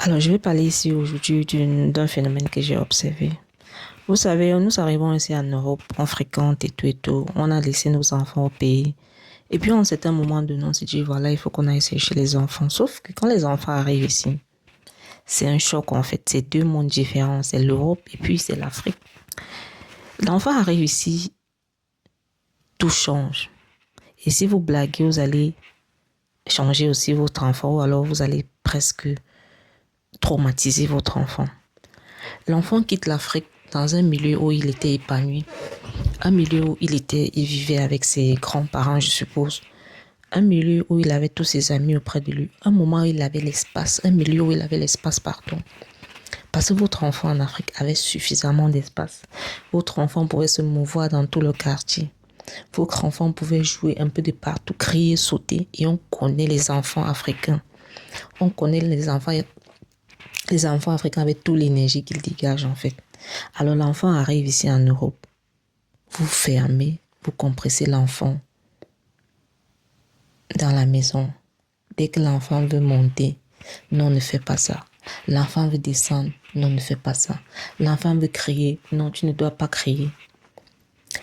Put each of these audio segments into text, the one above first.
Alors, je vais parler ici aujourd'hui d'un phénomène que j'ai observé. Vous savez, nous arrivons ici en Europe, on fréquente et tout. On a laissé nos enfants au pays. Et puis, à un certain moment donné, on s'est dit, voilà, il faut qu'on aille chercher les enfants. Sauf que quand les enfants arrivent ici, c'est un choc en fait. C'est deux mondes différents. C'est l'Europe et puis c'est l'Afrique. L'enfant arrive ici, tout change. Et si vous blaguez, vous allez changer aussi votre enfant ou alors vous allez presque traumatiser votre enfant. L'enfant quitte l'Afrique dans un milieu où il était épanoui, un milieu où il vivait avec ses grands-parents, je suppose, un milieu où il avait tous ses amis auprès de lui, un moment où il avait l'espace, un milieu où il avait l'espace partout. Parce que votre enfant en Afrique avait suffisamment d'espace. Votre enfant pouvait se mouvoir dans tout le quartier. Votre enfant pouvait jouer un peu de partout, crier, sauter. Et on connaît les enfants africains. On connaît les enfants africains avec toute l'énergie qu'ils dégagent en fait. Alors l'enfant arrive ici en Europe. Vous fermez, vous compressez l'enfant dans la maison. Dès que l'enfant veut monter, non, ne fais pas ça. L'enfant veut descendre, non, ne fais pas ça. L'enfant veut crier, non, tu ne dois pas crier.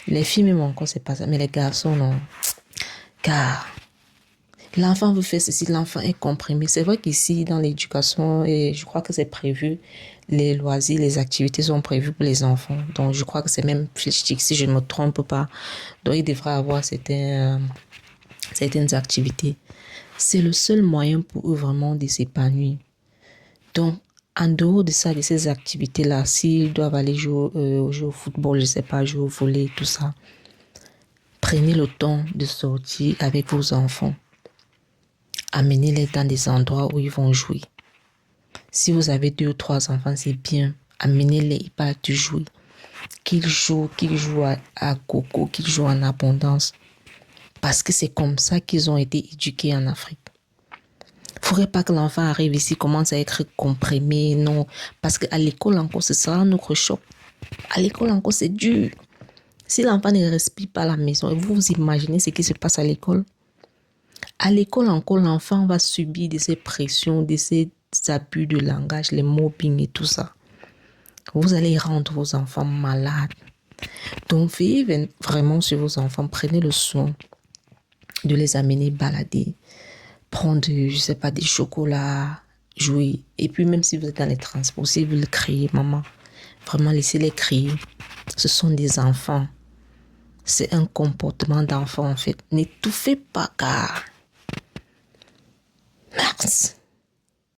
Les filles même encore, c'est pas ça, mais les garçons, non. Car l'enfant veut faire ceci, l'enfant est comprimé. C'est vrai qu'ici, dans l'éducation, et je crois que c'est prévu, les loisirs, les activités sont prévues pour les enfants. Donc, je crois que c'est même physique, si je ne me trompe pas. Donc, il devrait avoir certaines activités. C'est le seul moyen pour eux vraiment de s'épanouir. Donc, en dehors de ça, de ces activités-là, s'ils doivent aller jouer au football, je ne sais pas, jouer au volley, tout ça, prenez le temps de sortir avec vos enfants. Amenez-les dans des endroits où ils vont jouer. Si vous avez 2 ou 3 enfants, c'est bien. Amenez-les, ils partent jouer. Qu'ils jouent à gogo, qu'ils jouent en abondance. Parce que c'est comme ça qu'ils ont été éduqués en Afrique. Il ne faudrait pas que l'enfant arrive ici, commence à être comprimé, non. Parce qu'à l'école encore, ce sera un autre choc. À l'école encore, c'est dur. Si l'enfant ne respire pas à la maison, vous imaginez ce qui se passe à l'école? À l'école encore, l'enfant va subir de ces pressions, de ces abus de langage, les mobbing et tout ça. Vous allez rendre vos enfants malades. Donc, veillez vraiment sur vos enfants. Prenez le soin de les amener balader. Prendre, je sais pas, des chocolats, jouer. Et puis, même si vous êtes dans les transports, si vous le criez, maman, vraiment laissez-les crier. Ce sont des enfants. C'est un comportement d'enfant, en fait. N'étouffez pas, car... Merci.